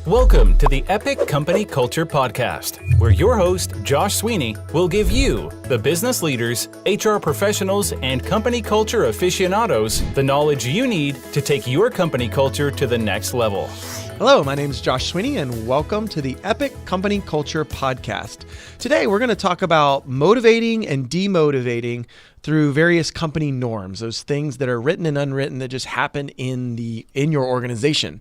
Welcome to the Epic Company Culture Podcast, where your host, Josh Sweeney, will give you, the business leaders, HR professionals, and company culture aficionados, the knowledge you need to take your company culture to the next level. Hello, my name is Josh Sweeney, and welcome to the Epic Company Culture Podcast. Today, we're going to talk about motivating and demotivating through various company norms, those things that are written and unwritten that just happen in your organization.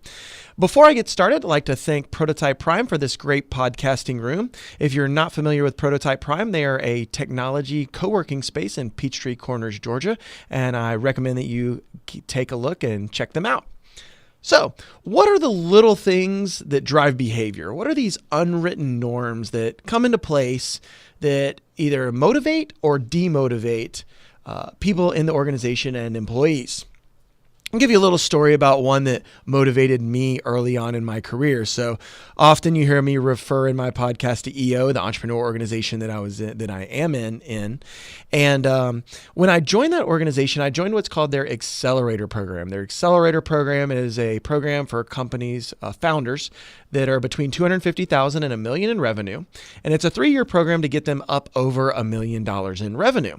Before I get started, I'd like to thank Prototype Prime for this great podcasting room. If you're not familiar with Prototype Prime, they are a technology co-working space in Peachtree Corners, Georgia, and I recommend that you take a look and check them out. So, what are the little things that drive behavior? What are these unwritten norms that come into place that either motivate or demotivate people in the organization and employees? I'll give you a little story about one that motivated me early on in my career. So often you hear me refer in my podcast to EO, the entrepreneur organization that I am in. And when I joined that organization, I joined what's called their accelerator program. Their accelerator program is a program for companies, founders that are between $250,000 and $1 million in revenue. And it's a 3-year program to get them up over $1 million in revenue.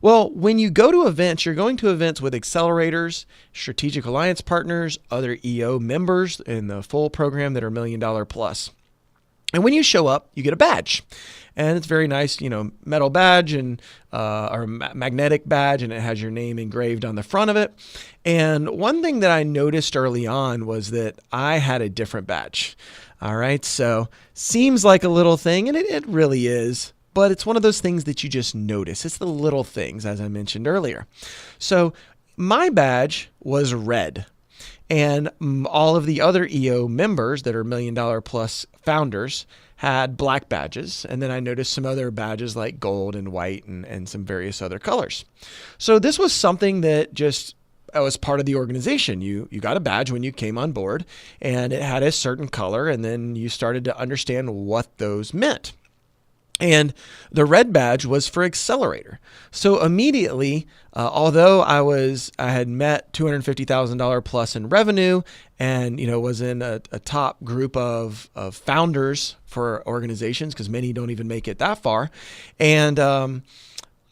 Well, when you go to events, you're going to events with accelerators, strategic alliance partners, other EO members in the full program that are $1 million plus. And when you show up, you get a badge. And it's very nice, metal badge and or magnetic badge, and it has your name engraved on the front of it. And one thing that I noticed early on was that I had a different badge. All right, so seems like a little thing, and it really is. But it's one of those things that you just notice. It's the little things, as I mentioned earlier. So my badge was red, and all of the other EO members that are $1 million plus founders had black badges. And then I noticed some other badges like gold and white and some various other colors. So this was something that just was part of the organization. You got a badge when you came on board, and it had a certain color, and then you started to understand what those meant. And the red badge was for accelerator. So immediately, although I had met $250,000 plus in revenue and, was in a top group of founders for organizations, because many don't even make it that far. And,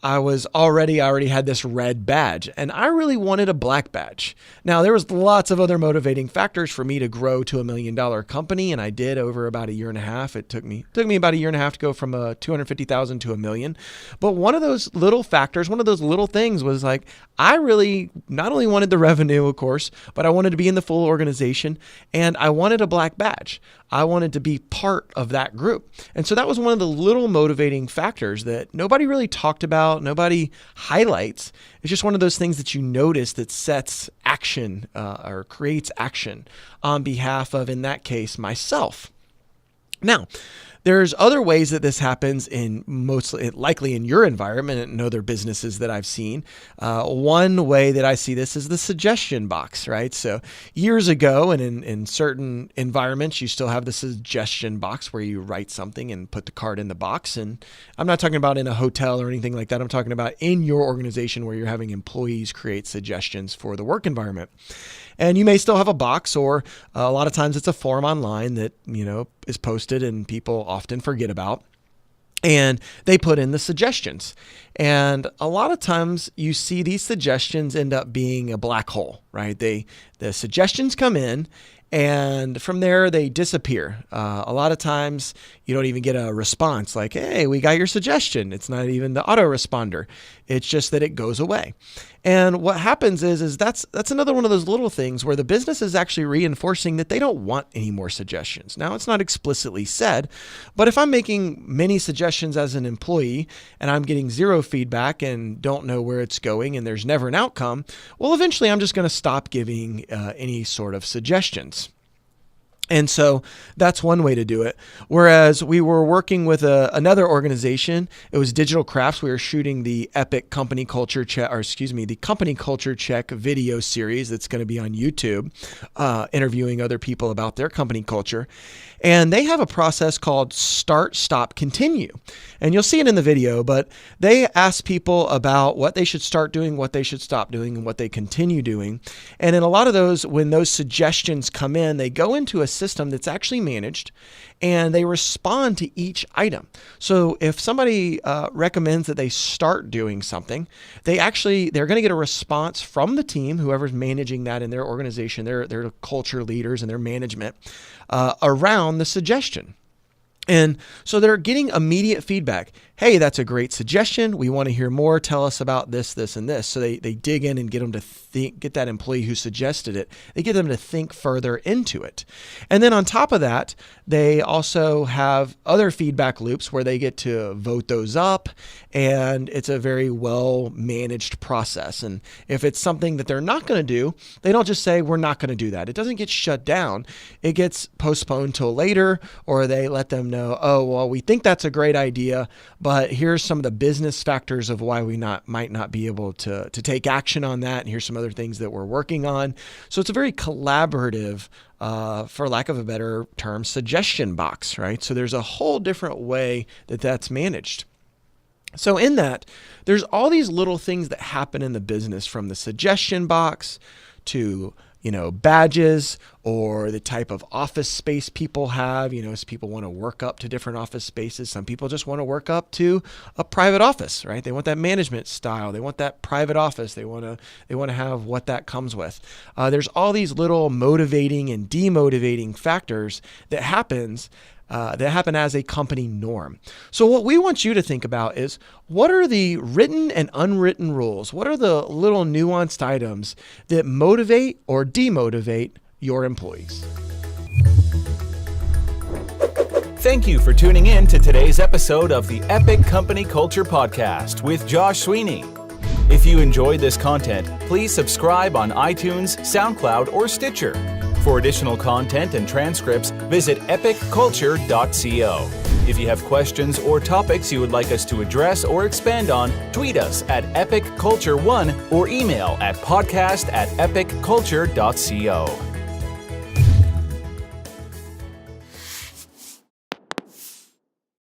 I already had this red badge, and I really wanted a black badge. Now, there was lots of other motivating factors for me to grow to $1 million company, and I did over about a year and a half. It took me about a year and a half to go from $250,000 to $1 million. But one of those little factors, one of those little things was like, I really not only wanted the revenue, of course, but I wanted to be in the full organization, and I wanted a black badge. I wanted to be part of that group. And so that was one of the little motivating factors that nobody really talked about, nobody highlights. It's just one of those things that you notice that sets action or creates action on behalf of, in that case, myself. Now, there's other ways that this happens likely in your environment and other businesses that I've seen. One way that I see this is the suggestion box, right? So years ago, and in certain environments, you still have the suggestion box where you write something and put the card in the box. And I'm not talking about in a hotel or anything like that. I'm talking about in your organization where you're having employees create suggestions for the work environment. And you may still have a box, or a lot of times it's a form online that, is posted and people often forget about. And they put in the suggestions. And a lot of times you see these suggestions end up being a black hole, right? The suggestions come in, and from there they disappear. A lot of times you don't even get a response like, hey, we got your suggestion. It's not even the autoresponder. It's just that it goes away. And what happens is that's another one of those little things where the business is actually reinforcing that they don't want any more suggestions. Now, it's not explicitly said, but if I'm making many suggestions as an employee and I'm getting zero feedback and don't know where it's going and there's never an outcome, well, eventually I'm just going to stop giving any sort of suggestions. And so that's one way to do it. Whereas we were working with another organization, it was Digital Crafts. We were shooting the Epic Company Culture Check, the Company Culture Check video series that's going to be on YouTube, interviewing other people about their company culture. And they have a process called Start, Stop, Continue. And you'll see it in the video, but they ask people about what they should start doing, what they should stop doing, and what they continue doing. And in a lot of those, when those suggestions come in, they go into a system that's actually managed, and they respond to each item. So if somebody recommends that they start doing something, they're going to get a response from the team, whoever's managing that in their organization, their culture leaders and their management, around the suggestion. And so they're getting immediate feedback. Hey, that's a great suggestion. We want to hear more. Tell us about this, this, and this. So they dig in and get them to get that employee who suggested it. They get them to think further into it. And then on top of that, they also have other feedback loops where they get to vote those up. And it's a very well managed process. And if it's something that they're not going to do, they don't just say, we're not going to do that. It doesn't get shut down. It gets postponed till later, or they let them know, oh, well, we think that's a great idea, but here's some of the business factors of why we might not be able to take action on that. And here's some other things that we're working on. So it's a very collaborative, for lack of a better term, suggestion box, right? So there's a whole different way that that's managed. So in that, there's all these little things that happen in the business, from the suggestion box to badges, or the type of office space people have. As people want to work up to different office spaces. Some people just want to work up to a private office, right? They want that management style. They want that private office. They want to have what that comes with. There's all these little motivating and demotivating factors that happen as a company norm. So what we want you to think about is, what are the written and unwritten rules? What are the little nuanced items that motivate or demotivate your employees? Thank you for tuning in to today's episode of the Epic Company Culture Podcast with Josh Sweeney. If you enjoyed this content, please subscribe on iTunes, SoundCloud, or Stitcher. For additional content and transcripts, visit epicculture.co. If you have questions or topics you would like us to address or expand on, tweet us at epicculture1 or email at podcast@epicculture.co.